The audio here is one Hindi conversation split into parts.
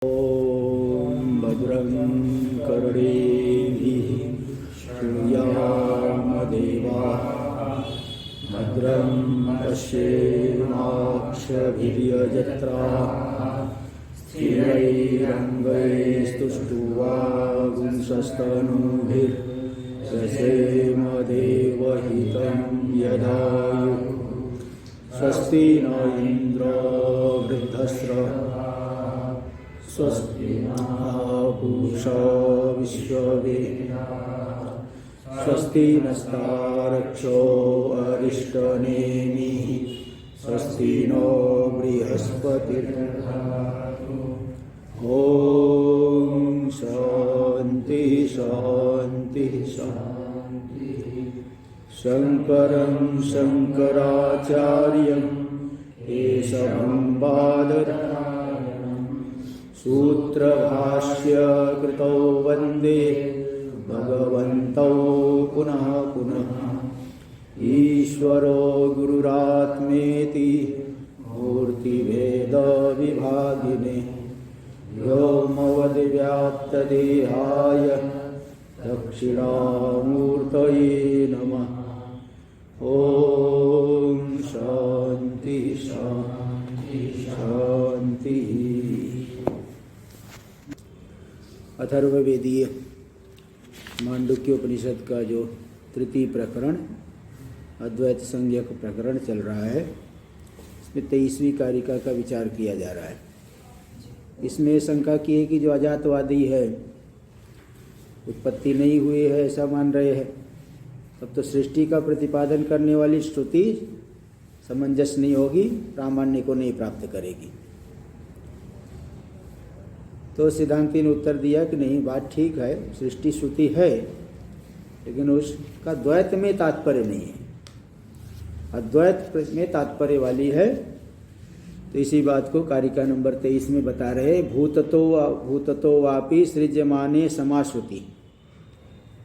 ॐ भद्रं कर्णेभिः शृणुयामदेवाः भद्रं पश्येमाक्षभिर्यजत्राः स्थिरैरङ्गैस्तुष्ट्वा देवहितं यदायुः स्वस्ति न इन्द्रो वृद्धस्रः स्वस्ति पूषा विश्ववेदाः स्वस्ति नस्तारक्षो अरिष्टनेमिः स्वस्ति नो बृहस्पतिर्दधातु। ॐ शान्ति शान्ति शान्ति। शङ्करं शङ्कराचार्यं केशवं बादरायणं सूत्रभाष्य कृतौ वन्दे भगवन्तौ पुनः पुनः। ईश्वरो गुरुरात्मेति मूर्तिभेदविभागिने व्योमवद्व्याप्तदेहाय दक्षिणामूर्तये नमः। ॐ शान्ति शान्ति शान्ति। अथर्ववेदीय मांडुक्य उपनिषद का जो तृतीय प्रकरण अद्वैत संज्ञक प्रकरण चल रहा है, इसमें 23वीं कारिका का विचार किया जा रहा है। इसमें शंका की है कि जो अजातवादी है, उत्पत्ति नहीं हुई है ऐसा मान रहे हैं, तब तो सृष्टि का प्रतिपादन करने वाली श्रुति समंजस नहीं होगी, प्रामाण्य को नहीं प्राप्त करेगी। तो सिद्धांति ने उत्तर दिया कि नहीं, बात ठीक है, सृष्टि श्रुति है, लेकिन उसका द्वैत में तात्पर्य नहीं है, अद्वैत में तात्पर्य वाली है। तो इसी बात को कारिका नंबर 23 में बता रहे। भूततो वापि सृज्यमाने समाश्रुति,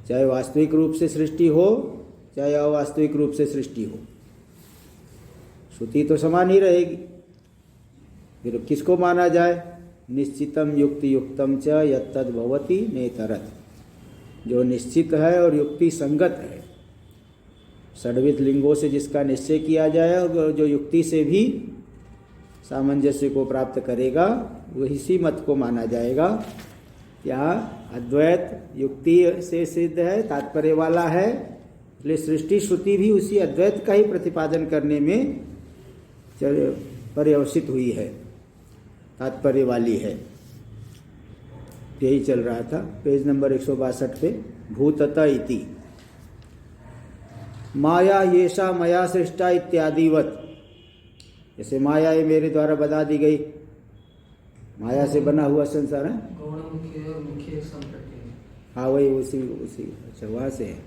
चाहे वास्तविक रूप से सृष्टि हो चाहे अवास्तविक रूप से सृष्टि हो, श्रुति तो समान ही रहेगी। फिर किसको माना जाए? निश्चितम युक्ति युक्तम च यत्तद् भवति नेतरत्, जो निश्चित है और युक्ति संगत है। षड्विध लिंगों से जिसका निश्चय किया जाए और जो युक्ति से भी सामंजस्य को प्राप्त करेगा, वही सी मत को माना जाएगा। यहाँ अद्वैत युक्ति से सिद्ध है, तात्पर्य वाला है, इसलिए सृष्टि श्रुति भी उसी अद्वैत का ही प्रतिपादन करने में पर्यवसित हुई है, तात्पर्य वाली है। यही चल रहा था पेज नंबर 162 पे। भूतत इति माया येषा मया सृष्टा इत्यादिवत, जैसे माया ये मेरे द्वारा बता दी गई, माया से बना हुआ संसार है। हाँ वही उसी अच्छा वहाँ से है,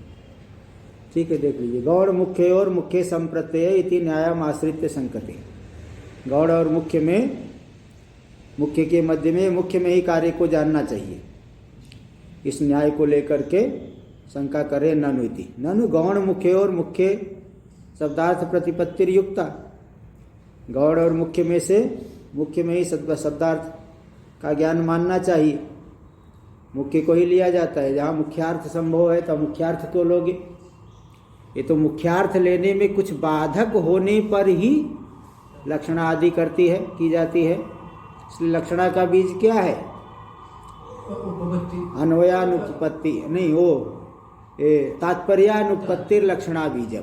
ठीक है, देख लीजिए। गौड़ मुख्य और मुख्य संप्रत्यय इति न्यायम आश्रित्य संकते। गौड़ और मुख्य में, मुख्य के मध्य में, मुख्य में ही कार्य को जानना चाहिए। इस न्याय को लेकर के शंका करे ननु इति। ननु गौण मुख्य और मुख्य शब्दार्थ प्रतिपत्तिर युक्ता, गौड़ और मुख्य में से मुख्य में ही शब्दार्थ का ज्ञान मानना चाहिए। मुख्य को ही लिया जाता है, जहाँ मुख्यार्थ संभव है तो मुख्यार्थ तो लोगे। ये तो मुख्यार्थ लेने में कुछ बाधक होने पर ही लक्षणा आदि की जाती है। इसलिए लक्षणा का बीज क्या है? अन्वयानुपत्ति नहीं, वो तात्पर्यानुपत्तिर लक्षणा बीजम।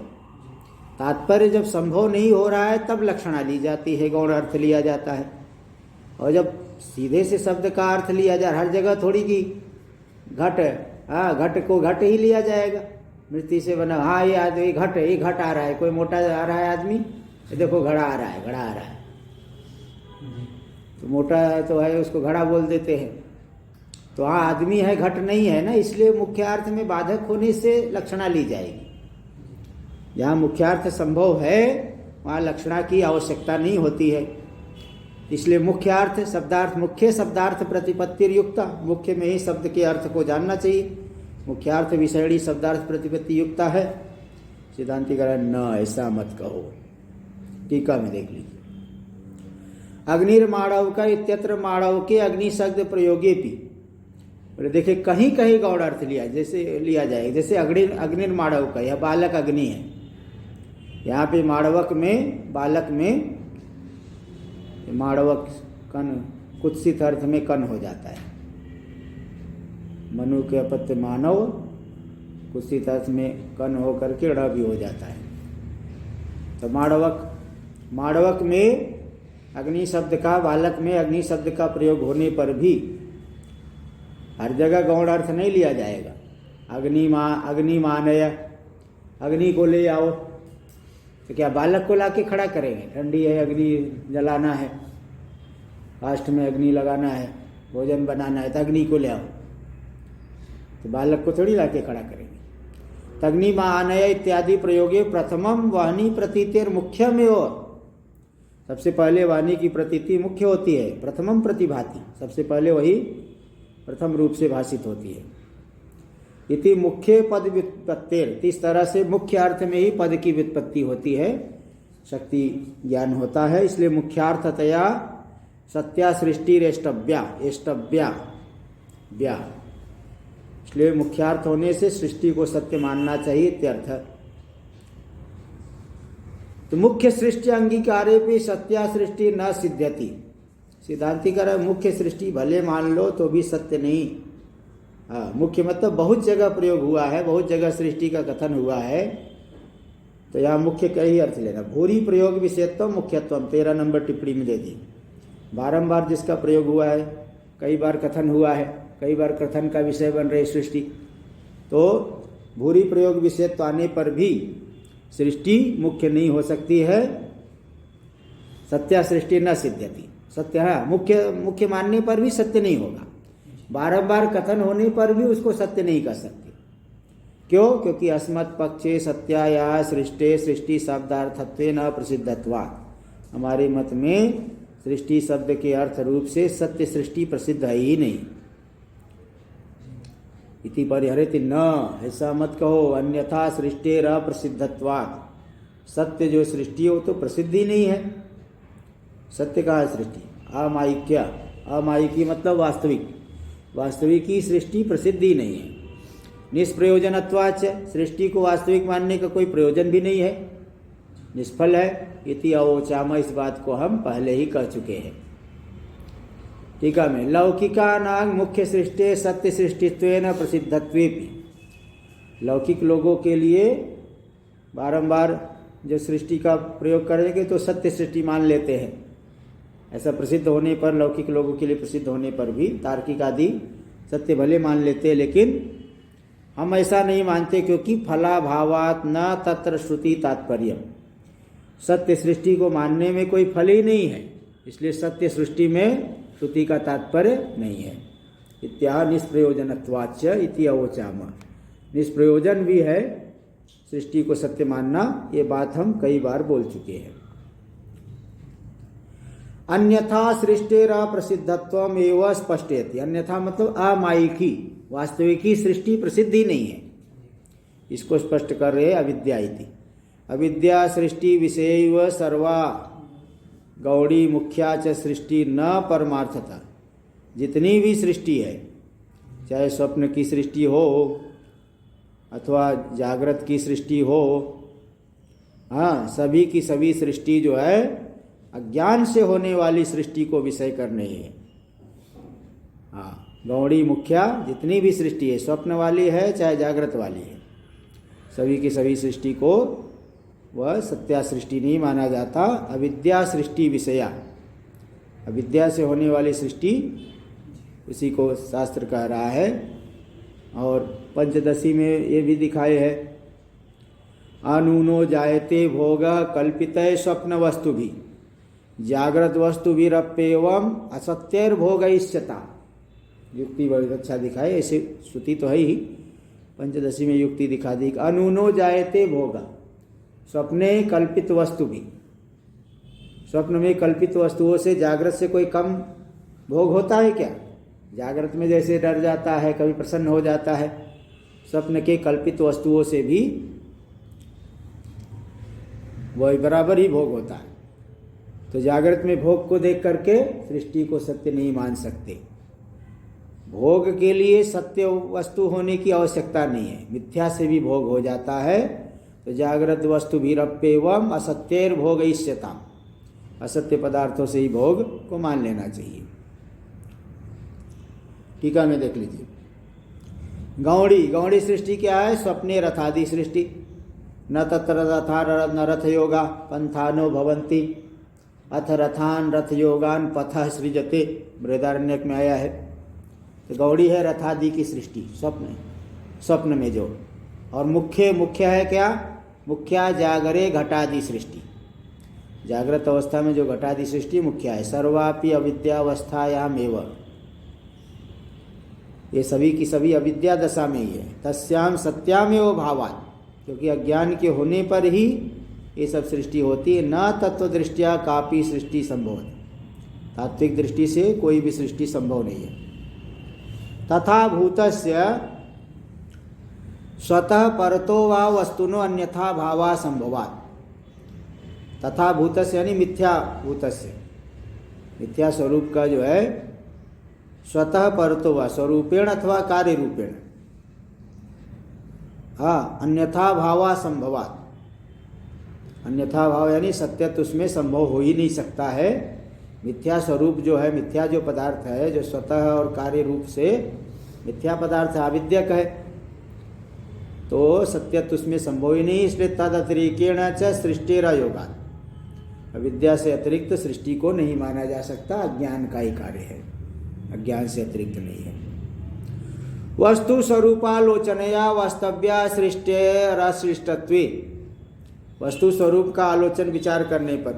तात्पर्य जब संभव नहीं हो रहा है तब लक्षणा ली जाती है, गौण अर्थ लिया जाता है। और जब सीधे से शब्द का अर्थ लिया जाए, हर जगह थोड़ी की घट, हाँ घट को घट ही लिया जाएगा, मृत्यु से बना। हाँ ये आदमी घट, ये घट आ रहा है, कोई मोटा आ रहा है आदमी, देखो घड़ा आ रहा है, घड़ा आ रहा है, तो मोटा तो है उसको घड़ा बोल देते हैं। तो हाँ आदमी है, घट नहीं है ना, इसलिए मुख्यार्थ में बाधक होने से लक्षणा ली जाएगी। जहाँ मुख्यार्थ संभव है वहाँ लक्षणा की आवश्यकता नहीं होती है। इसलिए मुख्यार्थ शब्दार्थ, मुख्य शब्दार्थ प्रतिपत्तिर युक्ता, मुख्य में ही शब्द के अर्थ को जानना चाहिए। मुख्यार्थ विषयणी शब्दार्थ प्रतिपत्ति युक्ता है। सिद्धांति कह रहा है न, ऐसा मत कहो। टीका में देख लीजिए। अग्निर्माणव का इत्यत्र माणव के अग्नि शब्द प्रयोगे भी, बोले देखिए कहीं कहीं गौड़ अर्थ लिया जैसे लिया जाए, जैसे अग्निर्माणव का, यह बालक अग्नि है, यहाँ पे माणवक में बालक में माणवक कन कुत्सित अर्थ में कन हो जाता है, मनु के अपत्य मानव कुत्सित अर्थ में कन हो करके ड़ भी हो जाता है। तो माणवक में अग्नि शब्द का, बालक में अग्नि शब्द का प्रयोग होने पर भी हर जगह गौण अर्थ नहीं लिया जाएगा। अग्नि मानय, अग्नि को ले आओ, तो क्या बालक को लाके खड़ा करेंगे? ठंडी है, अग्नि जलाना है, काष्ठ में अग्नि लगाना है, भोजन बनाना है, तो अग्नि को ले आओ, तो बालक को थोड़ी लाके खड़ा करेंगे। अग्नि मानय इत्यादि प्रयोगे प्रथमम वाणी प्रतीतिर मुख्यमेव, सबसे पहले वाणी की प्रतीति मुख्य होती है। प्रथमम प्रतिभाति, सबसे पहले वही प्रथम रूप से भाषित होती है। इति मुख्य पद व्युत्पत्तिर, इस तरह से मुख्य अर्थ में ही पद की व्युत्पत्ति होती है, शक्ति ज्ञान होता है। इसलिए मुख्यार्थतया सत्या सृष्टि रेष्टव्या, इसलिए मुख्यार्थ होने से सृष्टि को सत्य मानना चाहिए इत्यर्थ। तो मुख्य सृष्टि अंगीकारे पे सत्या सृष्टि न सिद्ध्यति, सिद्धांति कह रहा है मुख्य सृष्टि भले मान लो तो भी सत्य नहीं। हाँ, मुख्य मतलब बहुत जगह प्रयोग हुआ है, बहुत जगह सृष्टि का कथन हुआ है, तो यहाँ मुख्य का ही अर्थ लेना। भूरी प्रयोग विषयत्व मुख्यत्व 13 नंबर टिप्पणी में दे दी। बारंबार जिसका प्रयोग हुआ है, कई बार कथन हुआ है, कई बार कथन का विषय बन रही सृष्टि, तो भूरी प्रयोग विषयत्व आने पर भी सृष्टि मुख्य नहीं हो सकती है। सत्या सृष्टि न सिद्ध्यति, सत्य है मुख्य मानने पर भी सत्य नहीं होगा, बारंबार कथन होने पर भी उसको सत्य नहीं कर सकते। क्यों? क्योंकि अस्मत् पक्षे सत्याया सृष्टि सृष्टि शब्दार्थत्वे न प्रसिद्धत्वात्, हमारे मत में सृष्टि शब्द के अर्थ रूप से सत्य सृष्टि प्रसिद्ध है ही नहीं। इति परिहरति न, ऐसा मत कहो, अन्यथा सृष्टिर अप्रसिद्धत्वात्, सत्य जो सृष्टि हो तो प्रसिद्ध ही नहीं है। सत्य कहाँ है सृष्टि? अमायिक्य, अमायिकी मतलब वास्तविक की सृष्टि प्रसिद्ध ही नहीं है। निष्प्रयोजनत्वाच्च, सृष्टि को वास्तविक मानने का कोई प्रयोजन भी नहीं है, निष्फल है। इति अवोचाम, इस बात को हम पहले ही कह चुके हैं। टीका में लौकिका नाग मुख्य सृष्टि सत्य सृष्टित्वेन प्रसिद्धत्वेपि, लौकिक लोगों के लिए बारंबार जो सृष्टि का प्रयोग करेंगे तो सत्य सृष्टि मान लेते हैं। ऐसा प्रसिद्ध होने पर, लौकिक लोगों के लिए प्रसिद्ध होने पर भी तार्किक आदि सत्य भले मान लेते हैं, लेकिन हम ऐसा नहीं मानते, क्योंकि फलाभावात न तत्र श्रुति तात्पर्य, सत्य सृष्टि को मानने में कोई फल ही नहीं है, इसलिए सत्य सृष्टि में श्रुति का तात्पर्य नहीं है। इत्या निष्प्रयोजनत्वाच्च इति अवोचाम, निष्प्रयोजन भी है सृष्टि को सत्य मानना, ये बात हम कई बार बोल चुके हैं। अन्यथा सृष्टिर अप्रसिद्धत्वम एवं स्पष्टयति, अन्यथा मतलब अमायिकी, वास्तविकी सृष्टि प्रसिद्ध ही नहीं है, इसको स्पष्ट कर रहे अविद्या इति। अविद्या सृष्टि विषयैव सर्वा गौड़ी मुख्या च सृष्टि न परमार्थता, जितनी भी सृष्टि है, चाहे स्वप्न की सृष्टि हो अथवा जागृत की सृष्टि हो, हाँ, सभी की सभी सृष्टि जो है अज्ञान से होने वाली सृष्टि को विषय करने है। हाँ, गौड़ी मुख्या जितनी भी सृष्टि है, स्वप्न वाली है चाहे जागृत वाली है, सभी की सभी सृष्टि को वह सत्या सृष्टि नहीं माना जाता। अविद्या सृष्टि विषया, अविद्या से होने वाली सृष्टि, उसी को शास्त्र कह रहा है। और पंचदशी में ये भी दिखाए है, अनूनो जायते भोग कल्पितय स्वप्न वस्तु भी जागृत वस्तु भी रप्येवम असत्यर भोग इष्यता, युक्ति बहुत अच्छा दिखाए, ऐसे श्रुति तो है ही, पंचदशी में युक्ति दिखा दी। अनूनो जायते भोग, स्वप्ने कल्पित वस्तु भी, स्वप्न में कल्पित वस्तुओं से जागृत से कोई कम भोग होता है क्या? जागृत में जैसे डर जाता है, कभी प्रसन्न हो जाता है, स्वप्न के कल्पित वस्तुओं से भी वही बराबर ही भोग होता है। तो जागृत में भोग को देख करके सृष्टि को सत्य नहीं मान सकते। भोग के लिए सत्य वस्तु होने की आवश्यकता नहीं है, मिथ्या से भी भोग हो जाता है। तो जागृत वस्तु भीरप्येवम असत्यैर भोगयिष्यताम्, असत्य पदार्थों से ही भोग को मान लेना चाहिए। टीका में देख लीजिए, गौड़ी सृष्टि क्या है? स्वप्ने रथादि सृष्टि। न तत्र रथा न रथ योगा पंथानो भवन्ति अथ रथान रथ योगान पथ सृजते, बृहदारण्यक में आया है। तो गौड़ी है रथादि की सृष्टि, स्वप्न में जो, और मुख्य है क्या? मुख्या जागरे घटादि सृष्टि, जागृत अवस्था में जो घटादि सृष्टि मुख्य है। सर्वापि अविद्यावस्थायाम एव, ये सभी की सभी अविद्या दशा में ही है। तस्याम सत्यामेव भावात्, क्योंकि अज्ञान के होने पर ही ये सब सृष्टि होती है। न तत्व दृष्टिया कापी सृष्टि संभव, तात्विक दृष्टि से कोई भी सृष्टि संभव नहीं है। तथा भूतस्य स्वतः परतो वा वस्तुनो अन्यथा भावा संभवात्, तथा भूतस्य यानी मिथ्या भूतस्य, मिथ्या स्वरूप का जो है स्वतः परतो वा स्वरूपेण अथवा कार्य रूपेण, हाँ, अन्यथा भावा संभवात्, अन्यथा भाव यानी सत्यत्व उसमें संभव हो ही नहीं सकता है। मिथ्या स्वरूप जो है, मिथ्या जो पदार्थ है, जो स्वतः और कार्य रूप से मिथ्या पदार्थ आविद्यक है, तो सत्यत्व उसमें संभव ही नहीं। इसलिए तद अतिरिक्तेन च सृष्टिरा योगात्, अविद्या से अतिरिक्त सृष्टि को नहीं माना जा सकता, अज्ञान का ही कार्य है, अज्ञान से अतिरिक्त नहीं है। वस्तु स्वरूपालोचनया वास्तव्या सृष्टिरसृष्टत्वे, वस्तु स्वरूप का आलोचन विचार करने पर,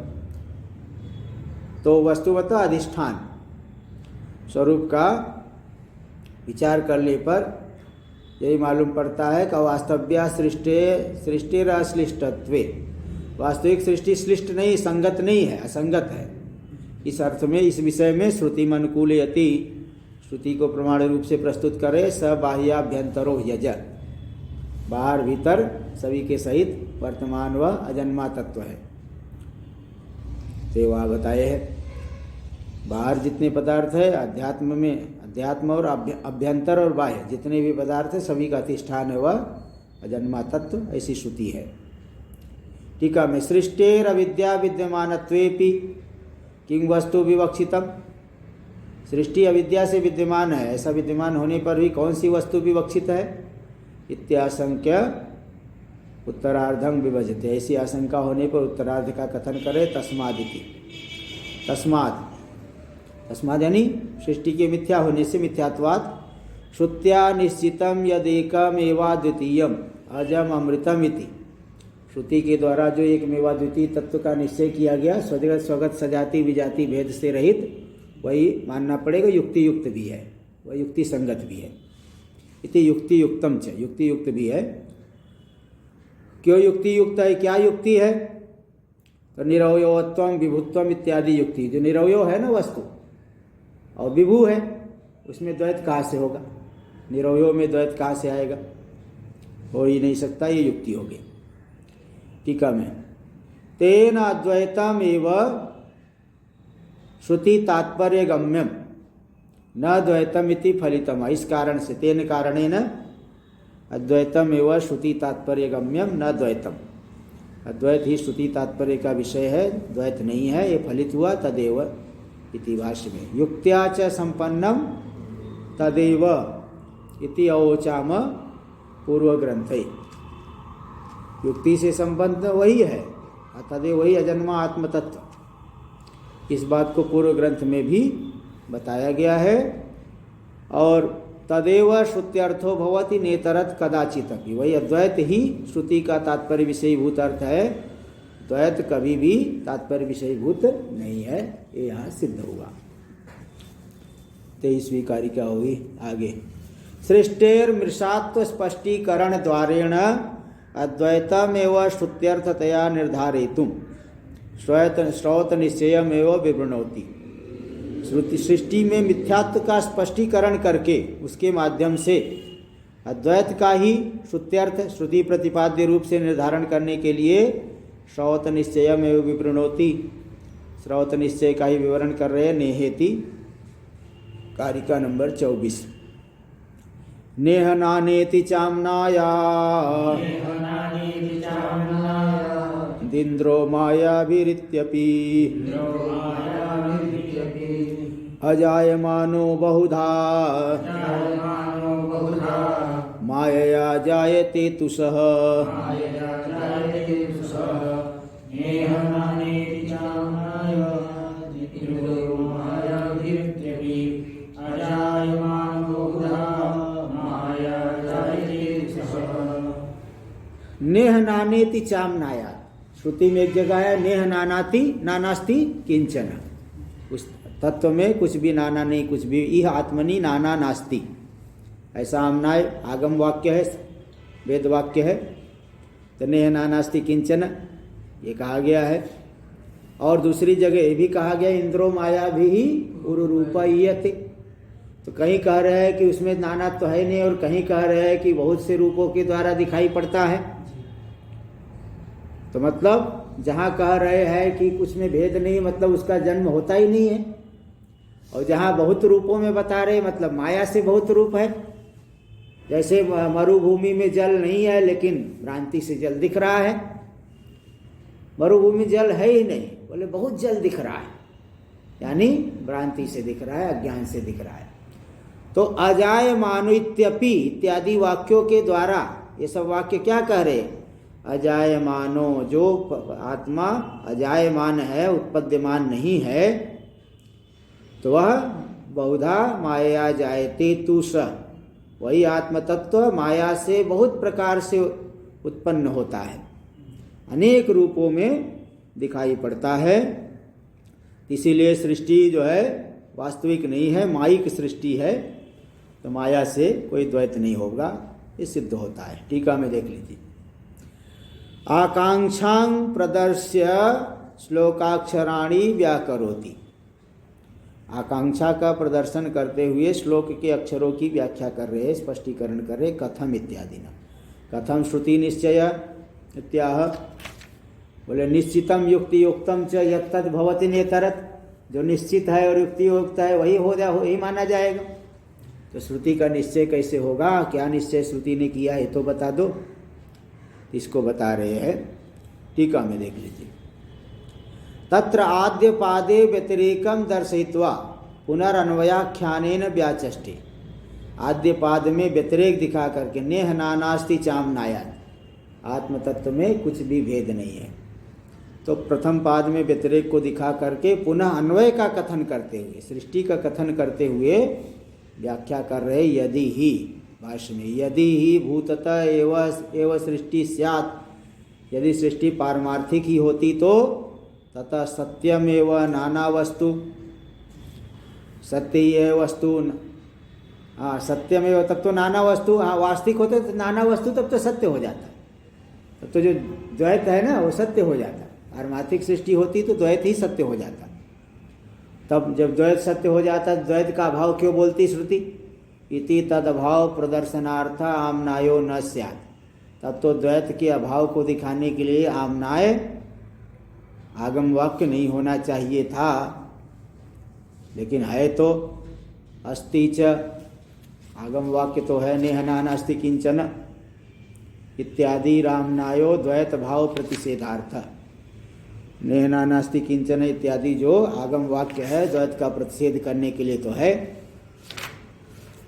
तो वस्तु मतलब अधिष्ठान, स्वरूप का विचार करने पर यही मालूम पड़ता है कि वास्तव्या सृष्टिरश्लिष्टत्वे, वास्तविक सृष्टि श्लिष्ट नहीं, संगत नहीं है, असंगत है। इस अर्थ में, इस विषय में श्रुति अनुकूलयति, श्रुति को प्रमाण रूप से प्रस्तुत करे। स बाह्याभ्यंतरो यज, बाहर भीतर सभी के सहित वर्तमान व अजन्मा तत्व है। तो वह बताए है बाहर जितने पदार्थ है अध्यात्म में, अध्यात्म और अभ्यंतर और बाह्य जितने भी पदार्थ है सभी का अधिष्ठान है वह अजन्मा तत्व, ऐसी श्रुति है। टीका में सृष्टेर अविद्या विद्यमानत्वेपि किं वस्तु विवक्षितम, सृष्टि अविद्या से विद्यमान है, ऐसा विद्यमान होने पर भी कौन सी वस्तु विवक्षित है? इत्याशंक्य उत्तरार्धं विभजते, ऐसी आशंका होने पर उत्तरार्ध का कथन करे। तस्मादिति, तस्माद यानी सृष्टि के मिथ्या होने से मिथ्यात्वात्, श्रुत्या निश्चितम यदेकमेवा द्वितीयम अजम अमृतम इति, श्रुति के द्वारा जो एक मेवा द्वितीय तत्व का निश्चय किया गया, स्वगत स्वगत सजाति विजाति भेद से रहित, वही मानना पड़ेगा। युक्ति युक्त भी है, वह युक्ति संगत भी है। इति युक्ति युक्तम च, युक्ति युक्त भी है। क्यों युक्ति युक्त है? क्या युक्ति है? तो निरवयवत्वम विभुत्वम इत्यादि युक्ति, जो निरवय है ना वस्तु और विभु है, उसमें द्वैत कहाँ से होगा? निरवय में द्वैत कहाँ से आएगा? हो ही नहीं सकता, ये युक्ति होगी। टीका में तेन अद्वैतम एव श्रुति तात्पर्य गम्यम न द्वैतम इति फलितम, इस कारण से, तेन कारणेन अद्वैतम एव श्रुति तात्पर्य गम्यम न द्वैतम, अद्वैत ही श्रुति तात्पर्य का विषय है, द्वैत नहीं है, ये फलित हुआ। तदेव इति भाष्य में युक्त्या च संपन्नम तदेव इति अवोचाम पूर्व ग्रंथे, युक्ति से संबंध वही है, तदेव वही अजन्मा आत्म तत्व, इस बात को पूर्व ग्रंथ में भी बताया गया है। और तदेव श्रुत्यर्थो भवति नेतरत कदाचित अपि, वही अद्वैत ही श्रुति का तात्पर्य विषयीभूत अर्थ है, द्वैत कभी भी तात्पर्य विषयीभूत नहीं है, ये यहाँ सिद्ध हुआ। 23वीं कारिका हुई आगे। सृष्टेर मृषात्व स्पष्टीकरण द्वारेण अद्वैतमेव श्रुत्यर्थतया निर्धारयितुं श्रौत निश्चयमेव विवृणोति, सृष्टि में मिथ्यात्व का स्पष्टीकरण करके उसके माध्यम से अद्वैत का ही श्रुत्यर्थ, श्रुति प्रतिपाद्य रूप से निर्धारण करने के लिए श्रौत निश्चयमेव विवृणोति, श्रौत निश्चय का ही विवरण कर रहे हैं। नेहेति कारिका नंबर 24। नेह नानेति चामनाया दिन्द्रो मायाभिरित्यपि अजायमानो बहुधा मायया जायते तुषः। नेह नानेति चामनाया, श्रुति में एक जगह है नेह नानाति नानास्ति किंचन, उस तत्व में कुछ भी नाना नहीं, कुछ भी इह आत्मनि नाना नास्ति, ऐसा आमनाय आगम वाक्य है, वेद वाक्य है। तो नेह नानास्ति किंचन ये कहा गया है। और दूसरी जगह ये भी कहा गया इंद्रो माया भी उरुरूपयते, तो कहीं कह रहे हैं कि उसमें नाना तो है नहीं, और कहीं कह रहे हैं कि बहुत से रूपों के द्वारा दिखाई पड़ता है। तो मतलब जहाँ कह रहे हैं कि कुछ में भेद नहीं, मतलब उसका जन्म होता ही नहीं है। और जहाँ बहुत रूपों में बता रहे, मतलब माया से बहुत रूप है। जैसे मरुभूमि में जल नहीं है, लेकिन भ्रांति से जल दिख रहा है। मरुभूमि जल है ही नहीं, बोले बहुत जल दिख रहा है, यानी भ्रांति से दिख रहा है, अज्ञान से दिख रहा है। तो अजायमानो इत्यपि इत्यादि वाक्यों के द्वारा ये सब वाक्य क्या कह रहे हैं? अजायमानो, जो आत्मा अजायमान है, उत्पद्यमान नहीं है, तो वह बहुधा माया जायते तुष, वही आत्म तत्व माया से बहुत प्रकार से उत्पन्न होता है, अनेक रूपों में दिखाई पड़ता है। इसीलिए सृष्टि जो है वास्तविक नहीं है, मायिक सृष्टि है, तो माया से कोई द्वैत नहीं होगा, ये सिद्ध होता है। टीका में देख लीजिए। आकांक्षां प्रदर्श्य श्लोकाक्षराणि व्याकरोति, आकांक्षा का प्रदर्शन करते हुए श्लोक के अक्षरों की व्याख्या कर रहे, स्पष्टीकरण कर रहे। कथम इत्यादि न, कथम श्रुति निश्चय इत्याह, बोले निश्चितम युक्ति युक्तम च यत्तद् भवति नेतरत्, जो निश्चित है और युक्ति युक्त है वही वही माना जाएगा। तो श्रुति का निश्चय कैसे होगा? क्या निश्चय श्रुति ने किया है तो बता दो, इसको बता रहे हैं। टीका में देख लीजिए। तत्र आद्य पादे व्यतिरेकम दर्शयित्वा पुनरन्वयाख्यानेन व्याचष्टे, आद्य पाद में व्यतिरेक दिखा करके नेह नानास्ति चामनाया, आत्म तत्व में कुछ भी भेद नहीं है। तो प्रथम पाद में व्यतिरेक को दिखा करके पुनः अन्वय का कथन करते हुए, सृष्टि का कथन करते हुए व्याख्या कर रहे। यदि ही भाष्य में, यदि ही भूततः एव सृष्टि स्यात्, यदि सृष्टि पारमार्थिक ही होती तो ततः सत्यमेव नाना वस्तु, सत्य ही है वस्तु, हाँ सत्यमेव, तब तो नाना वस्तु, हाँ वास्तविक होते तो नाना वस्तु तब तो सत्य हो जाता, तब तो जो द्वैत है ना वो सत्य हो जाता। पारमार्थिक सृष्टि होती तो द्वैत ही सत्य हो जाता। तब जब द्वैत सत्य हो जाता, द्वैत का अभाव क्यों बोलती श्रुति? इति तद अभाव प्रदर्शनार्थ आमनायो न स्यात्, तब तो द्वैत के अभाव को दिखाने के लिए आमनाय आगम वाक्य नहीं होना चाहिए था, लेकिन है तो अस्ति च, आगम वाक्य तो है नेह नानास्ति किंचन इत्यादि रामनायो द्वैत भाव प्रतिषेधार्थ, नेह नानास्ति किंचन इत्यादि जो आगम वाक्य है द्वैत का प्रतिषेध करने के लिए तो है।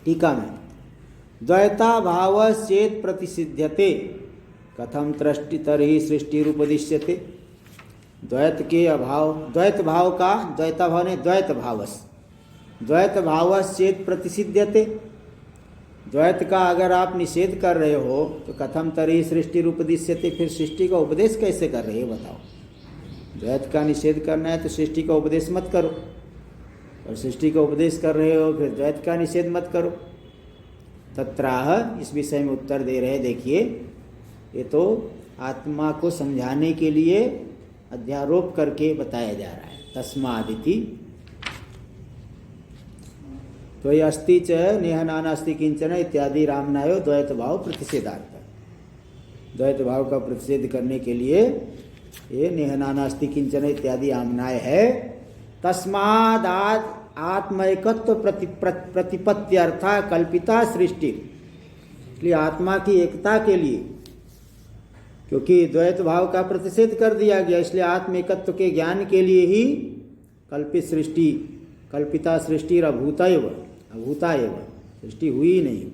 टीका में द्वैता भाव चेत प्रतिसिध्यते कथम तृष्टि तरहि सृष्टि रूपदिश्यते, द्वैत के अभाव, द्वैत भाव का, द्वैता भाव ने द्वैत भावस, द्वैत भावस चेत प्रतिसिध्यते, द्वैत का अगर आप निषेध कर रहे हो तो कथम तरहि सृष्टि रूपदिश्यते, फिर सृष्टि का उपदेश कैसे कर रहे हो बताओ? द्वैत का निषेध करना है तो सृष्टि का उपदेश मत करो, और सृष्टि का उपदेश कर रहे हो फिर द्वैत का निषेध मत करो। तत्राह, इस विषय में उत्तर दे रहे। देखिए, ये तो आत्मा को समझाने के लिए अध्यारोप करके बताया जा रहा है। तस्मादिति, तो ये अस्ति च नेह नानास्ति किंचन इत्यादि रामनायो द्वैत भाव प्रतिषेधार्थ, द्वैत भाव का प्रतिषेध करने के लिए ये नेहना नास्ति किंचन इत्यादि आमनाय है। तस्मादाद आत्मैकत्व प्रतिपत्त्यर्था कल्पिता सृष्टि, इसलिए आत्मा की एकता के लिए, क्योंकि द्वैत भाव का प्रतिषेध कर दिया गया, इसलिए आत्म एकत्व के ज्ञान के लिए ही कल्पित सृष्टि, कल्पिता सृष्टि अभूता एव, सृष्टि हुई ही नहीं।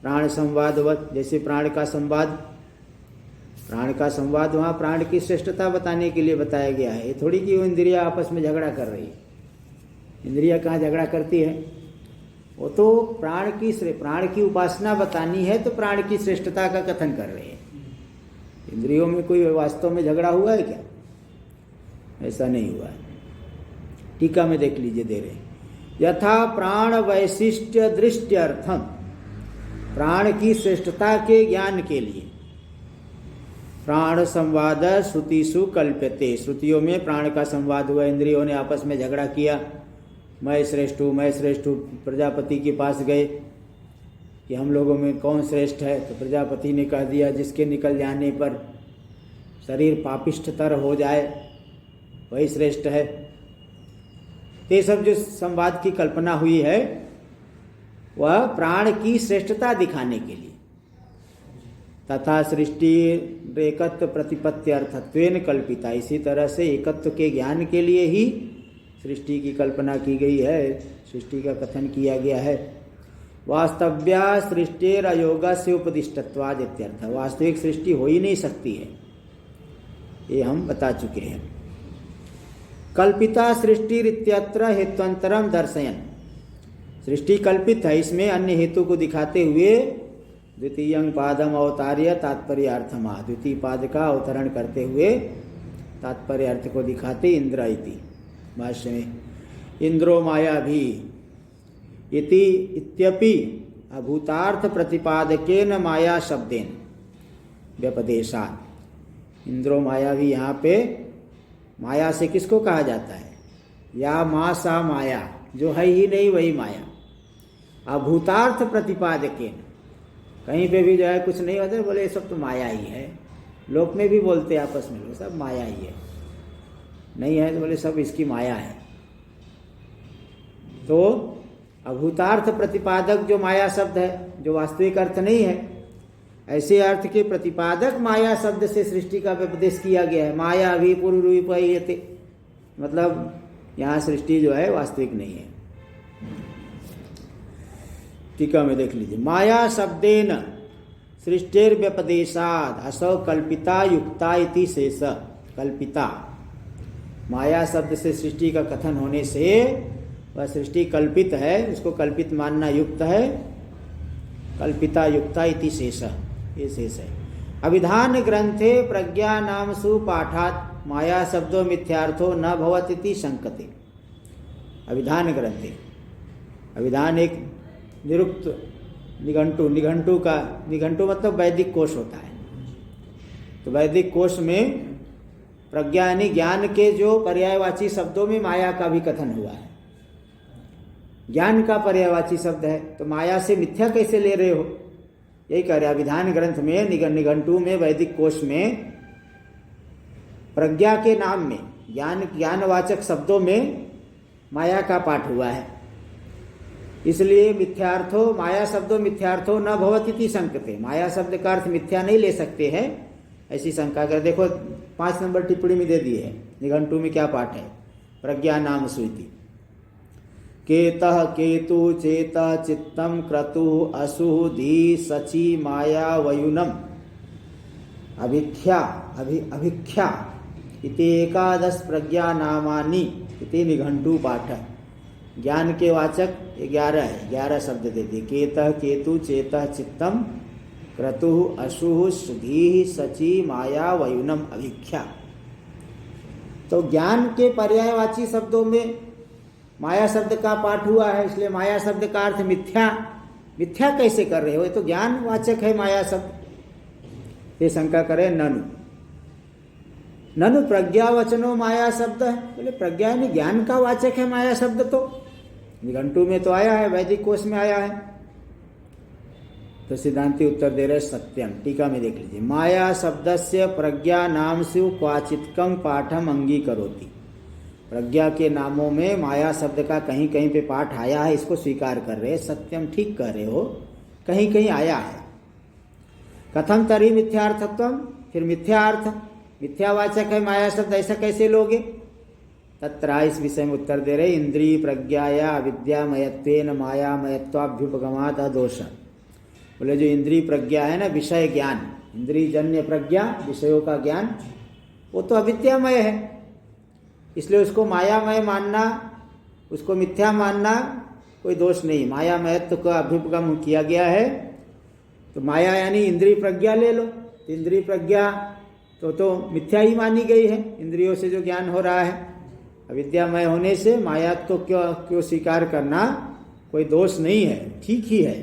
प्राण संवादवत, जैसे प्राण का संवाद वहाँ प्राण की श्रेष्ठता बताने के लिए बताया गया है। ये थोड़ी कि वो इंद्रियां आपस में झगड़ा कर रही है, इंद्रियां कहाँ झगड़ा करती है, वो तो प्राण की उपासना बतानी है, तो प्राण की श्रेष्ठता का कथन कर रहे हैं। इंद्रियों में कोई वास्तव में झगड़ा हुआ है क्या? ऐसा नहीं हुआ है। टीका में देख लीजिए, दे रहे यथा प्राण वैशिष्ट्य दृष्ट्यर्थम, प्राण की श्रेष्ठता के ज्ञान के लिए प्राण संवाद श्रुतिषु कल्प्यते, श्रुतियों में प्राण का संवाद हुआ, इंद्रियों ने आपस में झगड़ा किया, मैं श्रेष्ठ हूँ, प्रजापति के पास गए कि हम लोगों में कौन श्रेष्ठ है, तो प्रजापति ने कह दिया जिसके निकल जाने पर शरीर पापिष्ठतर हो जाए वही श्रेष्ठ है। ये सब जो संवाद की कल्पना हुई है वह प्राण की श्रेष्ठता दिखाने के लिए। तथा सृष्टि एकत्व प्रतिपत्ति अर्थत्वेन कल्पिता, इसी तरह से एकत्व के ज्ञान के लिए ही सृष्टि की कल्पना की गई है, सृष्टि का कथन किया गया है। वास्तव्या सृष्टिर अयोग से उपदिष्टत्वाद इत्यर्थ, वास्तविक सृष्टि हो ही नहीं सकती है, ये हम बता चुके हैं। कल्पिता सृष्टि इत्यत्र हेत्वंतरम दर्शयन, सृष्टि कल्पित है, इसमें अन्य हेतु को दिखाते हुए द्वितीय पादम अवतार्य तात्पर्यार्थमा, द्वितीय पाद का अवतरण करते हुए तात्पर्य अर्थ को दिखाते इंद्र इति भाष्य में। इंद्रो माया भी इति इत्यपि अभूतार्थ प्रतिपादकेन माया शब्देन व्यपदेशात्, इंद्रो माया भी यहाँ पे माया से किसको कहा जाता है? या माँ सा माया, जो है ही नहीं वही माया। अभूतार्थ प्रतिपादकेन, कहीं पे भी जो है कुछ नहीं होता, बोले ये सब तो माया ही है, लोक में भी बोलते हैं आपस में लोग, सब माया ही है, नहीं है तो बोले सब इसकी माया है। तो अभूतार्थ प्रतिपादक जो माया शब्द है, जो वास्तविक अर्थ नहीं है, ऐसे अर्थ के प्रतिपादक माया शब्द से सृष्टि का उपदेश किया गया है। माया भी पूर्वरूपयते, मतलब यहाँ सृष्टि जो है वास्तविक नहीं है। टीका में देख लीजिए, माया शब्देन सृष्टिर व्यपदेशाद असौ कल्पिता युक्ता इति शेष। कल्पिता, माया शब्द से सृष्टि का कथन होने से वह सृष्टि कल्पित है, उसको कल्पित मानना युक्त है। कल्पिता युक्ता इति शेष, ये शेष है। अभिधान ग्रंथे प्रज्ञा नाम सुपाठात माया शब्दों मिथ्यार्थो न भवत इति शंकते। अभिधान ग्रंथे, अभिधान एक निरुक्त निघंटु, निघंटु मतलब वैदिक कोश होता है। तो वैदिक कोश में प्रज्ञा यानी ज्ञान के जो पर्यायवाची शब्दों में माया का भी कथन हुआ है। ज्ञान का पर्यायवाची शब्द है, तो माया से मिथ्या कैसे ले रहे हो, यही कह रहे। अभिधान ग्रंथ में निघंटु में वैदिक कोश में प्रज्ञा के नाम में ज्ञानवाचक शब्दों में माया का पाठ हुआ है। इसलिए मिथ्यार्थो, माया शब्दों मिथ्यार्थो न भवति इति शंकते, माया शब्द का अर्थ मिथ्या नहीं ले सकते हैं, ऐसी शंका कर। देखो 5 नंबर टिप्पणी में दे दिए है, निघंटु में क्या पाठ है? प्रज्ञा नाम सुइति। केतः केतु चेत चित्तम क्रतु असु धी सची माया वयुनम अभिख्या अभिख्या इति 11 प्रज्ञा नामानि इति निघंटु पाठ। ज्ञान के वाचक 11 है, 11 शब्द देते। केतः केतु चेतः चित्तम क्रतु अशु सुधी सची माया वयुनम अभिख्या। तो ज्ञान के पर्यायवाची शब्दों में माया शब्द का पाठ हुआ है, इसलिए माया शब्द का अर्थ मिथ्या कैसे कर रहे हो, ये तो ज्ञान वाचक है माया शब्द। ये शंका करे ननु प्रज्ञा वचनो माया शब्द है, बोले प्रज्ञा यानी ज्ञान का वाचक है माया शब्द, तो निघंटु में तो आया है, वैदिक कोश में आया है। तो सिद्धांति उत्तर दे रहे सत्यम। टीका में देख लीजिए, माया शब्दस्य प्रज्ञा नाम से क्वाचितकम पाठम अंगीकरोति। प्रज्ञा के नामों में माया शब्द का कहीं कहीं पे पाठ आया है, इसको स्वीकार कर रहे हैं। सत्यम, ठीक कह रहे हो, कहीं कहीं आया है। कथम तरी मिथ्यार्थत्वम, फिर मिथ्यार्थ, मिथ्यावाचक है माया शब्द, ऐसा कैसे लोगे? तत्र इस विषय में उत्तर दे रहे, इंद्रिय प्रज्ञाया अविद्यामयत्वेन मायामयत्वाभ्युपगमात् अदोष। बोले जो इंद्रिय प्रज्ञा है ना, विषय ज्ञान, इंद्रिय जन्य प्रज्ञा, विषयों का ज्ञान, वो तो अविद्यामय है, इसलिए उसको मायामय मानना, उसको मिथ्या मानना कोई दोष नहीं। मायामयत्व का अभ्युपगम किया गया है, तो माया यानी इंद्रिय प्रज्ञा ले लो। इंद्रिय प्रज्ञा तो मिथ्या ही मानी गई है, इंद्रियों से जो ज्ञान हो रहा है। अविद्यामय होने से माया तो क्यों स्वीकार करना, कोई दोष नहीं है, ठीक ही है।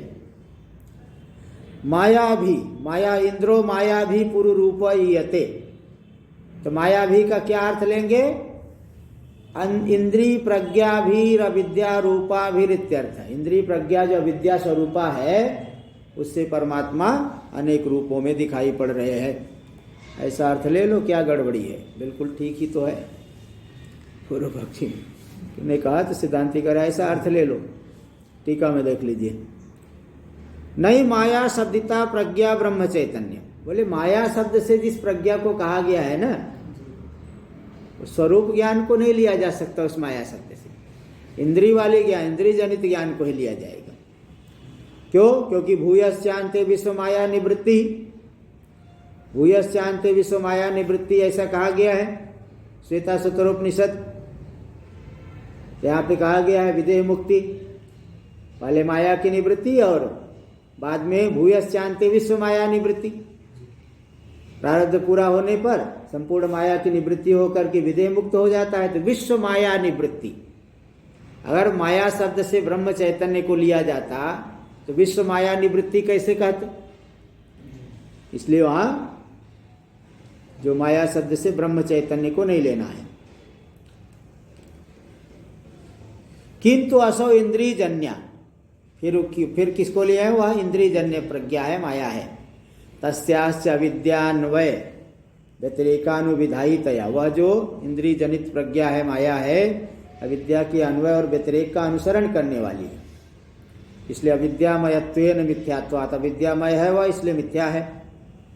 माया भी, माया इंद्रो माया भी पुरु रूप ईयते, तो माया भी का क्या अर्थ लेंगे? इंद्रिय प्रज्ञा भी अविद्या रूपा भी इत्यर्थ। इंद्रिय प्रज्ञा जो अविद्या स्वरूपा है, उससे परमात्मा अनेक रूपों में दिखाई पड़ रहे हैं, ऐसा अर्थ ले लो। क्या गड़बड़ी है? बिल्कुल ठीक ही तो है। पूर्व पक्षी ने कहा तो सिद्धांति कह रहा है ऐसा अर्थ ले लो। टीका में देख लीजिए, नहीं माया शब्दिता प्रज्ञा ब्रह्म चैतन्य। बोले माया शब्द से जिस प्रज्ञा को कहा गया है ना, स्वरूप ज्ञान को नहीं लिया जा सकता उस माया शब्द से, इंद्रिय वाले ज्ञान, इंद्रिय जनित ज्ञान को ही लिया जाएगा। क्यों? क्योंकि भूयश्चान्ते विश्व माया निवृत्ति, भूयश्चान्ते विश्व माया निवृत्ति ऐसा कहा गया है श्वेता सूत्रोपनिषद। यहाँ पे कहा गया है विदेह मुक्ति, पहले माया की निवृत्ति और बाद में भूयश्चान्ते विश्व माया निवृत्ति। प्रारब्ध पूरा होने पर संपूर्ण माया की निवृत्ति होकर के विदेह मुक्त हो जाता है, तो विश्व माया निवृत्ति। अगर माया शब्द से ब्रह्म चैतन्य को लिया जाता तो विश्व माया निवृत्ति कैसे कहते? इसलिए वहां जो माया शब्द से ब्रह्म चैतन्य को नहीं लेना है। किंतु असौ इंद्रिय जन्या, फिर किसको लिया है? वह इंद्रिय जन्य प्रज्ञा है, माया है। तस्याश्च अविद्यान्वय व्यतिरेकानुविधायितया, वह जो इंद्रिय जनित प्रज्ञा है, माया है, अविद्या के अन्वय और व्यतिरेक का अनुसरण करने वाली है। इसलिए अविद्यामयत्वेन मिथ्यात्वात्, अविद्यामय है वह इसलिए मिथ्या है।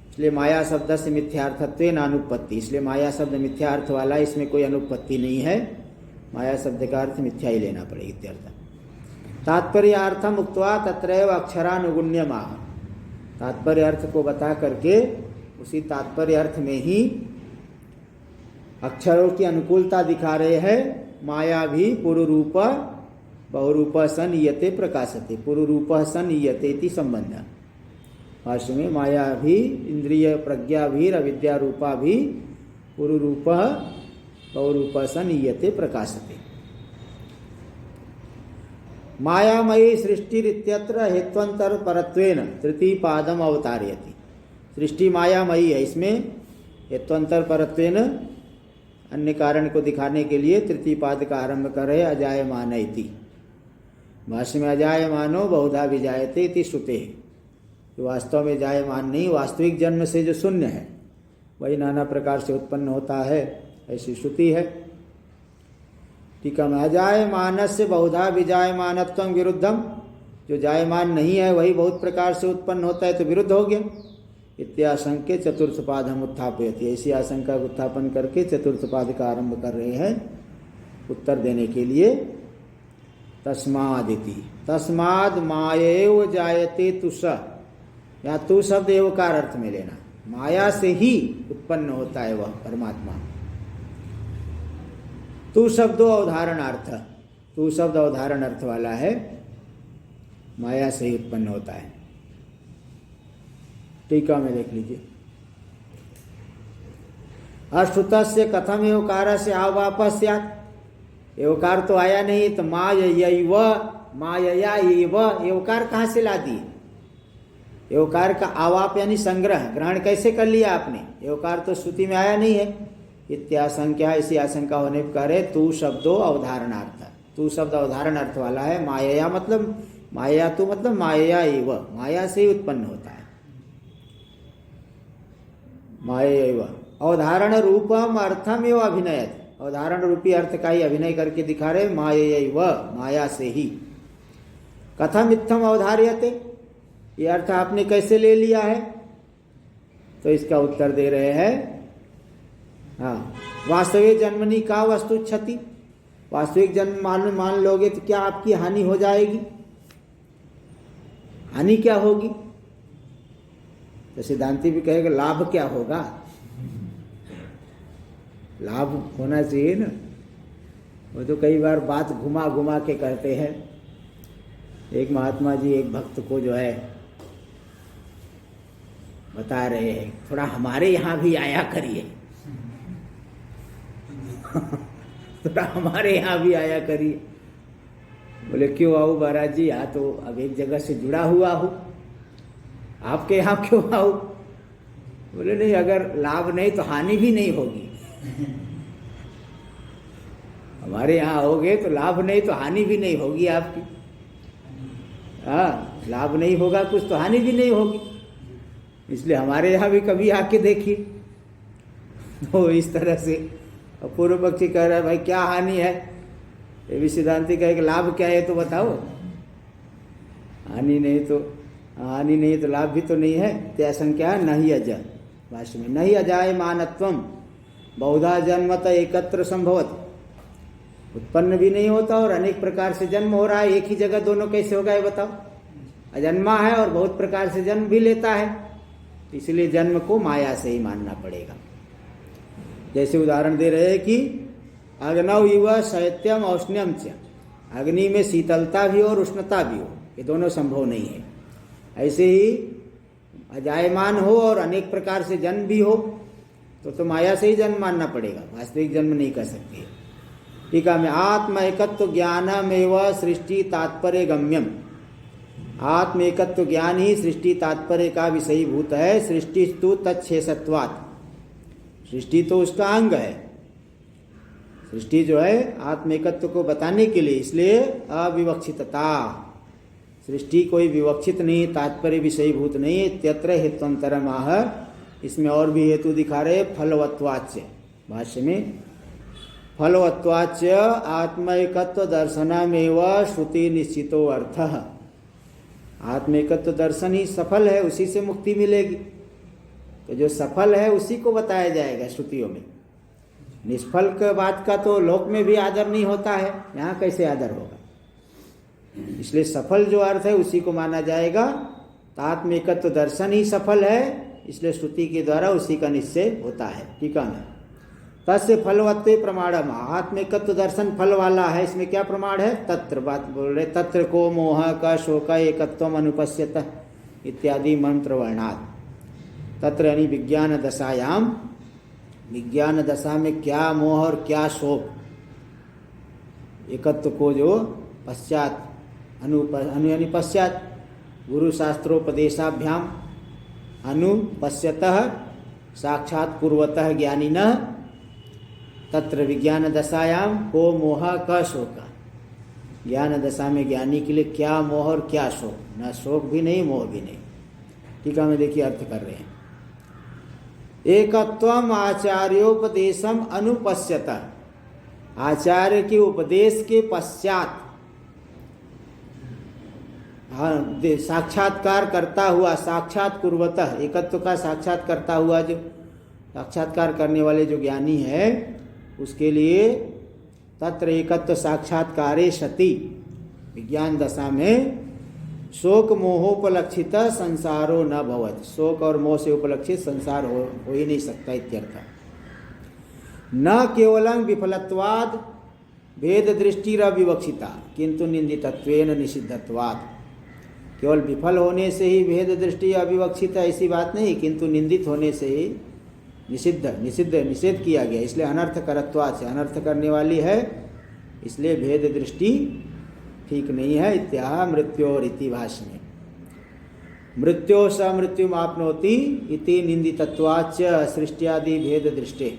इसलिए माया शब्द से मिथ्यार्थत्वेन अनुपत्ति, इसलिए माया शब्द मिथ्या अर्थ वाला, इसमें कोई अनुपत्ति नहीं है। माया शब्द का अर्थ मिथ्या ही लेना पड़ेगा इत्यर्थ। तात्पर्यार्थम उक्त्वा तत्रैव अक्षरानुगुण्यमाह, तात्पर्य अर्थ को बता करके उसी तात्पर्य अर्थ में ही अक्षरों की अनुकूलता दिखा रहे हैं। माया भी पुरुरूप बहुरूप सनीयते प्रकाशते, पुरुरूप सनीयते इति संबंध। भाष्य में माया भी इंद्रिय प्रज्ञा भी अविद्या रूपा भी पुरुरूप बहुरूप सनीयते प्रकाशते। मायामयी सृष्टिरित्यत्र हेत्वंतर परत्वेन तृतीय पादम अवतारयति। सृष्टि मायामयी है, इसमें हेत्वंतर परत्वेन अन्य कारण को दिखाने के लिए तृतीय पाद का आरंभ कर रहे अजायमान इति। भाष्य में अजायमानो बहुधा विजायते इति श्रुते, वास्तव में जायमान नहीं, वास्तविक जन्म से जो शून्य है वही नाना प्रकार से उत्पन्न होता है, ऐसी श्रुति है। टीका में अजायमान से बहुधा विजायमानत्व विरुद्धम, जो जायमान नहीं है वही बहुत प्रकार से उत्पन्न होता है तो विरुद्ध हो गया। इत्याशंके चतुर्थ पाद हम उत्थापयति, ऐसी आशंका को उत्थापन करके चतुर्थ पाद का आरंभ कर रहे हैं उत्तर देने के लिए। तस्मादिति, तस्माद मायैव जायते तुष, यहाँ तू शब्द एवकार अर्थ में लेना, माया से ही उत्पन्न होता है वह परमात्मा। तू शब्द अवधारणार्थ, तू शब्द अवधारण अर्थ वाला है, माया से ही उत्पन्न होता है। टीका में देख लीजिए, अश्रुतस्य कथम एवकार से आवापस स्यात्, एवकार तो आया नहीं तो माययैव मायया एव, एवकार कहाँ से ला दिए? एवकार का आवाप यानी संग्रह, ग्रहण कैसे कर लिया आपने? एवकार तो श्रुति में आया नहीं है। इत्याशंका, इसी आशंका होने पर कह रहे तू शब्दो अवधारणार्थ, तू शब्द अवधारण अर्थ वाला है। माया मतलब माया तो मतलब माया एव, माया से ही उत्पन्न होता है। माया एव अवधारण रूपम अर्थम एवं अभिनयत, अवधारण रूपी अर्थ का ही अभिनय करके दिखा रहे, माया एव, माया से ही। कथम इत्थम अवधार्यते, ये अर्थ आपने कैसे ले लिया है? तो इसका उत्तर दे रहे हैं, हाँ, वास्तविक जन्मनी का वस्तु क्षति, वास्तविक जन्म मान लोगे तो क्या आपकी हानि हो जाएगी? हानि क्या होगी? तो सिद्धांति भी कहेगा लाभ क्या होगा? लाभ होना चाहिए ना। वो तो कई बार बात घुमा घुमा के कहते हैं। एक महात्मा जी एक भक्त को जो है बता रहे हैं, थोड़ा हमारे यहाँ भी आया करिए थोड़ा हमारे यहाँ भी आया करिए। बोले क्यों आऊँ महाराज जी, यहाँ तो अब एक जगह से जुड़ा हुआ हूँ, आपके यहाँ क्यों आऊँ? बोले नहीं, अगर लाभ नहीं तो हानि भी नहीं होगी हमारे यहाँ आओगे तो लाभ नहीं तो हानि भी नहीं होगी आपकी। हाँ, लाभ नहीं होगा कुछ तो हानि भी नहीं होगी, इसलिए हमारे यहाँ भी कभी आके देखिए। तो इस तरह से पूर्व पक्षी कह रहा है भाई क्या हानि है? ये भी सिद्धांति कहे कि लाभ क्या है तो बताओ। हानि नहीं तो लाभ भी तो नहीं है। त्या संख्या नहीं अज, भाष्य में नहीं अजाय मानत्वम बहुधा जन्मत एकत्र संभवत, उत्पन्न भी नहीं होता और अनेक प्रकार से जन्म हो रहा है, एक ही जगह दोनों कैसे होगा ये बताओ? अजन्मा है और बहुत प्रकार से जन्म भी लेता है, इसलिए जन्म को माया से ही मानना पड़ेगा। जैसे उदाहरण दे रहे हैं कि अग्नौ इव शैत्यम औष्ण्यम च, अग्नि में शीतलता भी और उष्णता भी हो, ये दोनों संभव नहीं है। ऐसे ही अजायमान हो और अनेक प्रकार से जन्म भी हो तो माया से ही जन्म मानना पड़ेगा, वास्तविक जन्म नहीं कर सकते। टीका में आत्म एकत्व ज्ञानमेव सृष्टि तात्पर्य गम्यम, आत्म एकत्व ज्ञान ही सृष्टि तात्पर्य का विषयीभूत है। सृष्टि तो तत्शेषत्वात्, सृष्टि तो उसका अंग है। सृष्टि जो है आत्म एकत्व को बताने के लिए, इसलिए अविवक्षितता, सृष्टि कोई विवक्षित नहीं, तात्पर्य विषयीभूत नहीं। त्यत्र हेत्वंतरम आह, इसमें और भी हेतु दिखा रहे, फलवत्वाच्य, भाष्य में फलवत्वाच्य आत्म एकत्व दर्शनमेव श्रुति निश्चितो अर्थः, आत्म एकत्व दर्शन ही सफल है, उसी से मुक्ति मिलेगी। तो जो सफल है उसी को बताया जाएगा श्रुतियों में। निष्फल के बात का तो लोक में भी आदर नहीं होता है, यहाँ कैसे आदर होगा? इसलिए सफल जो अर्थ है उसी को माना जाएगा। आत्म एकत्व दर्शन ही सफल है, इसलिए श्रुति के द्वारा उसी का निश्चय होता है। ठीक है ना? तस्य फलवत्ते प्रमाणम, आत्म एकत्व दर्शन फल वाला है, इसमें क्या प्रमाण है? तत्र, बात बोल रहे, तत्र को मोह का शोक एकत्वम अनुपश्यत इत्यादि मंत्र वर्णात्। तत्र यानी विज्ञान दशायाम, विज्ञान दशा में क्या मोह और क्या शोक, एकत्व को जो पश्चात यानी पश्चात गुरु शास्त्रोपदेशाभ्याम अनुपश्यतः साक्षात कुर्वतः ज्ञानिनः, तत्र विज्ञान दशायाम को मोह का शोक, ज्ञान दशा में ज्ञानी के लिए क्या मोह और क्या शोक, न शोक भी नहीं मोह भी नहीं। टीका में देखिए अर्थ कर रहे हैं, एकत्वम आचार्योपदेशम अनुपश्यत, आचार्य के उपदेश के पश्चात साक्षात्कार करता हुआ, साक्षात कुर्वतः, एकत्व का साक्षात करता हुआ, जो साक्षात्कार करने वाले जो ज्ञानी है उसके लिए तत्र एकत्व साक्षात्कारे सति, विज्ञान दशा में शोक मोहोपलक्षित संसारो न भवत, शोक और मोह से उपलक्षित संसार हो ही नहीं सकता इत्यर्थ। न केवलं विफलत्वाद भेद दृष्टिरविवक्षिता किंतु निंदितत्वेन निषिद्धत्वात्, केवल विफल होने से ही भेद दृष्टि अविवक्षित है ऐसी बात नहीं, किंतु निंदित होने से ही निषेध किया गया, इसलिए अनर्थ करत्वात् से अनर्थ करने वाली है, इसलिए भेद दृष्टि ठीक नहीं है। इत्याह मृत्योरिति, भाष्य में मृत्यो स मृत्युम आपनोति इति निंदितत्वाच्च सृष्टियादि भेद दृष्टि,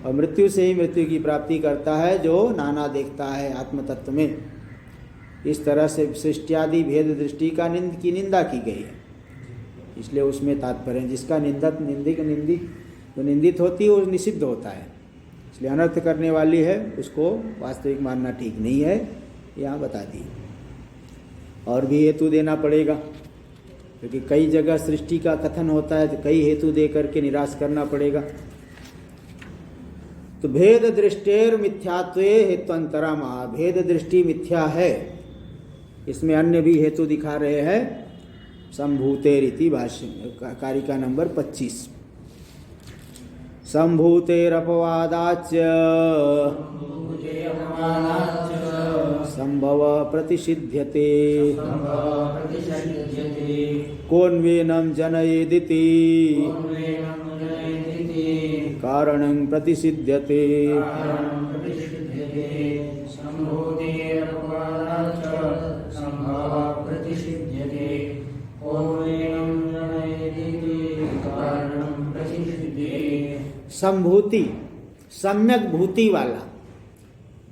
और मृत्यु से ही मृत्यु की प्राप्ति करता है जो नाना देखता है आत्म तत्व में। इस तरह से सृष्टियादि भेद दृष्टि की निंदा की गई है, इसलिए उसमें तात्पर्य जिसका निंदित होती है वो निषिद्ध होता है, इसलिए अनर्थ करने वाली है उसको वास्तविक मानना ठीक नहीं है, यहाँ बता दी। और भी हेतु देना पड़ेगा, क्योंकि कई जगह सृष्टि का कथन होता है तो कई हेतु दे करके निराश करना पड़ेगा। तो भेद दृष्टेर मिथ्यात्वे हेत्वंतरा महा, भेद दृष्टि मिथ्या है, इसमें अन्य भी हेतु दिखा रहे हैं। संभूतेरिति भाष्य कारिका नंबर 25। संभूतेरपवादाच्च संभव प्रतिषिध्यते कोन्वेनं जनयेदिति कारणं प्रतिषिध्यते। संभूति सम्यक भूति वाला,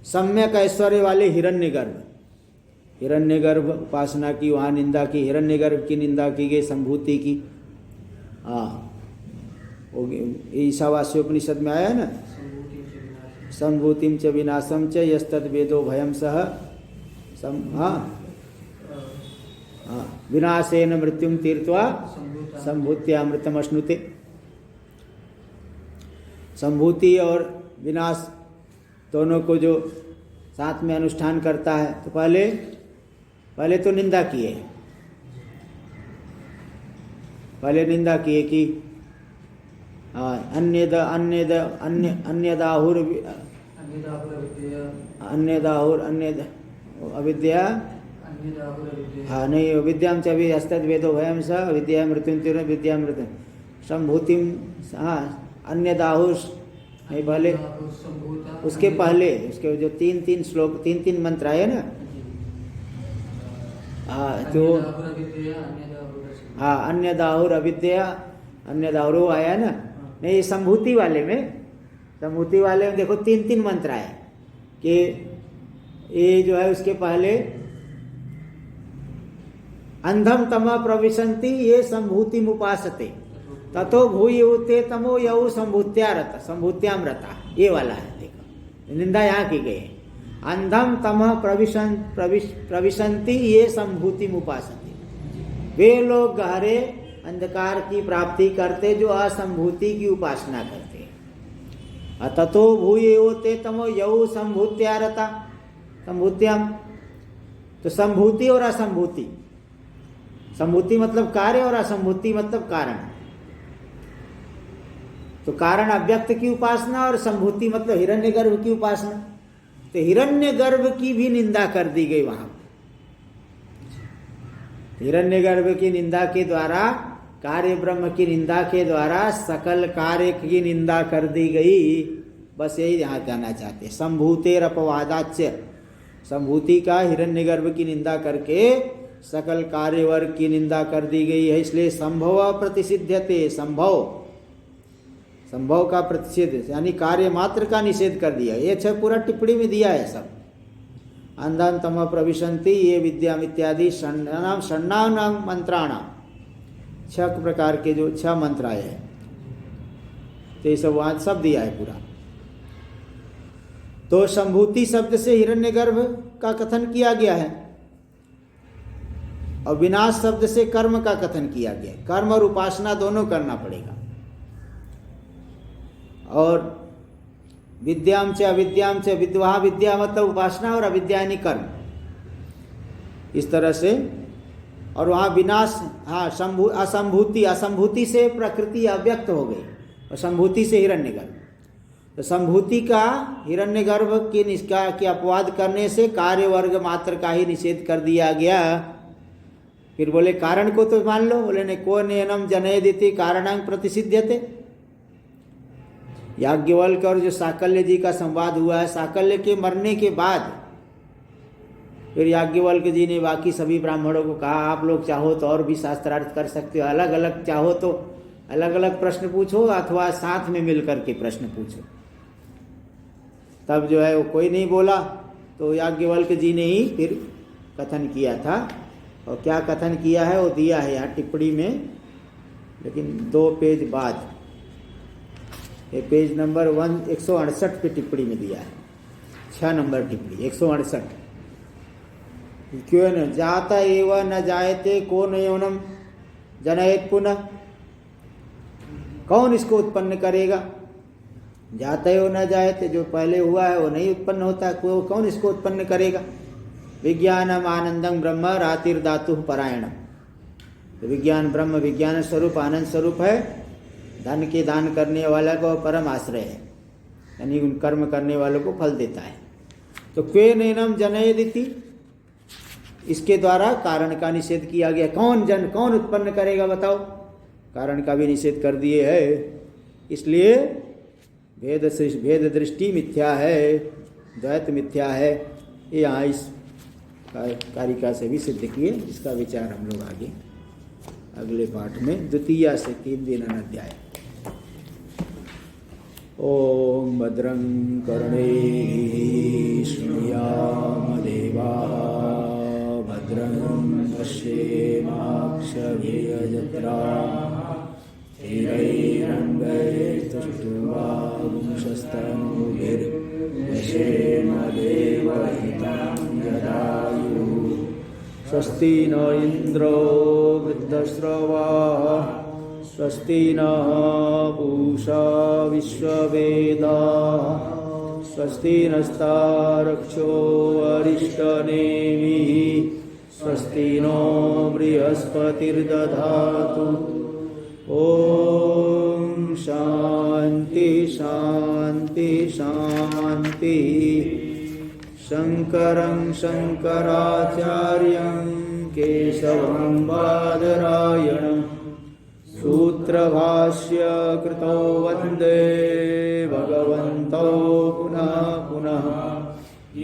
सम्यक ऐश्वर्य वाले हिरण्यगर्भ उपासना की वहाँ निंदा की, हिरण्यगर्भ की निंदा की गई संभूति की। ईशावास्योपनिषद में आया है ना, संभूतिम च विनाशम च यस्तद वेदो भयम सह विनाशेन मृत्युम तीर्थवा संभूत्यामृतम अश्नुते। संभूति और विनाश दोनों को जो साथ में अनुष्ठान करता है, तो पहले तो निंदा किए, कि अविद्या नहीं विद्याम च हस्तद वेदो भयम स विद्या मृत्युम तीर्ण विद्या मृत्यु संभूतिम अन्यदाहुर नहीं, पहले उसके उसके जो तीन श्लोक 3 मंत्र आए ना, तो अन्यदाहुर अविद्या अन्यदाहुर आया ना, नहीं संभूति वाले में देखो 3 मंत्र आए कि ये जो है उसके पहले अंधम तमा प्रविशन्ति ये संभूति मुपासते ततो भूयुते तमो यऊ संभूत्याम रता, ये वाला है। देखो निंदा यहाँ की गई, अंधम तमः प्रविशन्ति ये संभूति मुपासते, वे लोग गहरे अंधकार की प्राप्ति करते जो असंभूति की उपासना करते हैं। ततो भूयुते तमो यऊ संभूत्यारता संभूत्याम, तो संभूति और असंभूति, संभूति मतलब कार्य और असंभूति मतलब कारण, तो कारण अव्यक्त की उपासना और संभूति मतलब हिरण्यगर्भ की उपासना। तो हिरण्यगर्भ की भी निंदा कर दी गई वहां, हिरण्यगर्भ की निंदा के द्वारा, कार्य ब्रह्म की निंदा के द्वारा सकल कार्य की निंदा कर दी गई। बस यही यहाँ कहना चाहते हैं। संभूतेर अपवादाच्य, संभूति का हिरण्यगर्भ की निंदा करके सकल कार्य वर्ग की निंदा कर दी गई है, इसलिए संभव प्रतिषिध्यते, संभव का प्रतिषेध यानी कार्य मात्र का निषेध कर दिया। ये 6 पूरा टिप्पणी में दिया है सब। अंधम तम प्रविशन्ति ये विद्याम इत्यादि षण्णानां मंत्राणाम, 6 प्रकार के जो 6 मंत्र आए हैं, तो ये सब वहाँ सब दिया है पूरा। तो संभूति शब्द से हिरण्यगर्भ का कथन किया गया है, और विनाश शब्द से कर्म का कथन किया गया है। कर्म और उपासना दोनों करना पड़ेगा। और विद्याम च अविद्याम च, विद्वा विद्या मतलब उपासना और अविद्या यानी कर्म, इस तरह से। और वहाँ विनाश, असंभूति, असंभूति से प्रकृति अव्यक्त हो गई और संभूति से हिरण्यगर्भ। तो संभूति का हिरण्यगर्भ के अपवाद करने से कार्य वर्ग मात्र का ही निषेध कर दिया गया। फिर बोले कारण को तो मान लो, बोले नहीं, को नयनम जनयदिति कारणं प्रतिषिध्यते। याज्ञवल्क्य और जो साकल्य जी का संवाद हुआ है, साकल्य के मरने के बाद फिर याज्ञवल्क्य जी ने बाकी सभी ब्राह्मणों को कहा, आप लोग चाहो तो और भी शास्त्रार्थ कर सकते हो, अलग अलग चाहो तो अलग अलग प्रश्न पूछो अथवा साथ में मिलकर के प्रश्न पूछो। तब जो है वो कोई नहीं बोला, तो याज्ञवल्क्य जी ने ही फिर कथन किया था। और क्या कथन किया है वो दिया है यहाँ टिप्पणी में, लेकिन 2 पेज बाद, ये पेज नंबर 168 पे टिप्पणी में दिया है, 6 नंबर टिप्पणी 168। क्यों न जाता एवं न जायते को नयोनम जनयत पुनः, कौन इसको उत्पन्न करेगा? जाता एवं न जायते, जो पहले हुआ है वो नहीं उत्पन्न होता, कौन इसको उत्पन्न करेगा? विज्ञानम आनंदम ब्रह्म रातिर्धातु परायणम, तो विज्ञान ब्रह्म विज्ञान स्वरूप आनंद स्वरूप है, धन के दान करने वाला को परम आश्रय है, यानी उन कर्म करने वालों को फल देता है। तो क्वे नैनम जनयदिति, इसके द्वारा कारण का निषेध किया गया। कौन उत्पन्न करेगा बताओ? कारण का भी निषेध कर दिए है। इसलिए भेद दृष्टि मिथ्या है, द्वैत मिथ्या है। ये यहाँ इस कारिका से भी सिद्ध किए। इसका विचार हम लोग आगे अगले पाठ में 2 से 3 दिन अध्याय। ओम भद्रं कर्णैः शृणुयाम देवाः, भद्रं पश्येमाक्षभिर्यजत्राः, स्थिरैरङ्गैस्तुष्ट्वांशस्तनूभिर्यशेम देवहितं यदायुः। स्वस्ति न इन्द्रो वृद्धश्रवाः, स्वस्ति नः पूषा विश्ववेदाः, स्वस्ति नस्तारक्षो अरिष्टनेमिः, स्वस्ति नो बृहस्पतिर्दधातु। ओम शांति शांति शांति। शंकरं शंकराचार्यं केशवं बादरायणं सूत्रभाष्य कृतो वन्दे भगवन्तौ पुनः पुनः।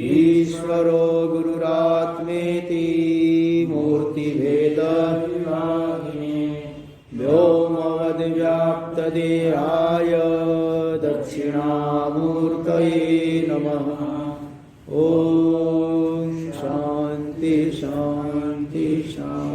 ईश्वरो गुरुरात्मेति मूर्तिभेदविभागिने व्योमवद्व्याप्तदेहाय दक्षिणामूर्तये नमः। ओम शांति शांति शांति।